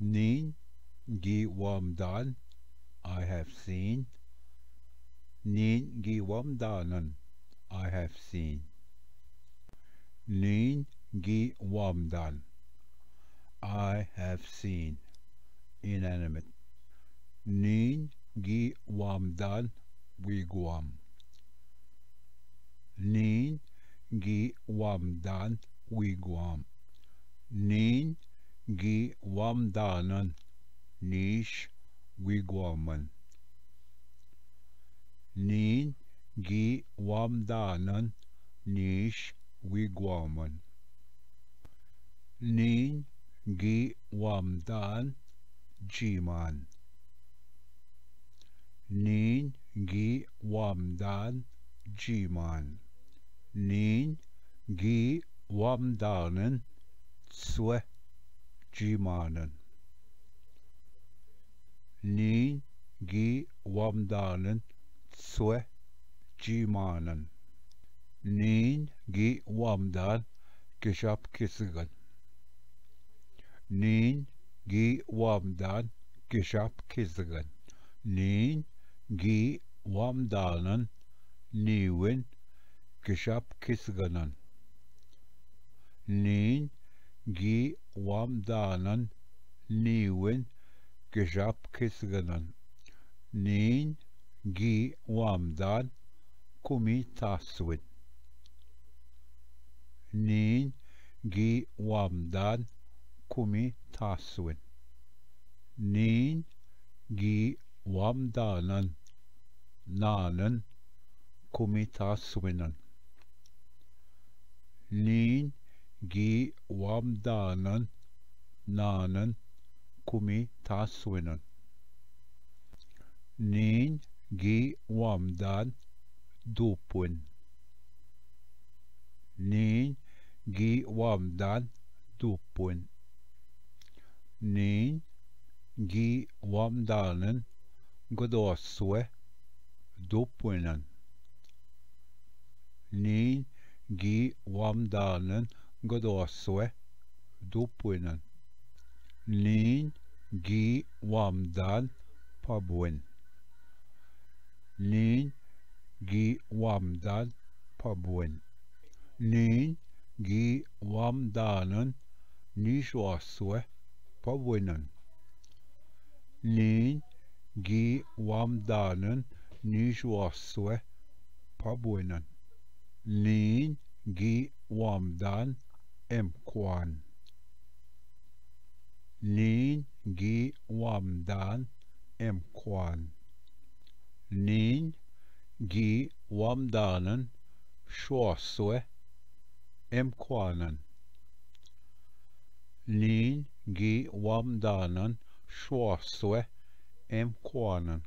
Nin gi wam dan, I have seen. Nin gi wam danan, I have seen. Nin gi wam dan, I have seen. Inanimate. Nin gi wam dan, wigwam. Nin gi wam dan, wigwam. Nin gi wam danan, nish wigwaman. Nin gi wam danan, nish wigwaman. Nin gi wam dan, jiman. Nin gi wam dan, jiman. Nin gi wam danan, swe jimanan. Nin gi wam danan, swe jimanan. Nin gi wam dan, gishap kisigan. Nin gi wam dan, gishap kisigan. Nin gi wam danan, niwin, gishap kisiganan. Nin gi wam danan, niwin, gishap kisiganan. Nin gi wam dan, kumi taswin. Nin gi wam dan, kumi taswin. Nin gi wam danan, nanan, kumi taswinan. Nin gi wam danan, nanan, kumi taswinan. Nin gi wam dan, dupwin. Nin gi wam dan, dupwin. Nin gi wam danan, godoswe, dupwinan. Nin gi wam danan, godoswe, dupwinan. Nin gi wam dan, pabwin. Nin gi wam dan, pabwin. Nin gi wam danan, nishwaswe, pabwinan. Nin gi wam danan, nishwaswe, pabwinan. Nin gi wam dan, emkwan. Nin gi wam dan, emkwan. Nin gi wam danan, shwaswe, emkwanan. Nin gi wam danan, shwaswe, emkwanan.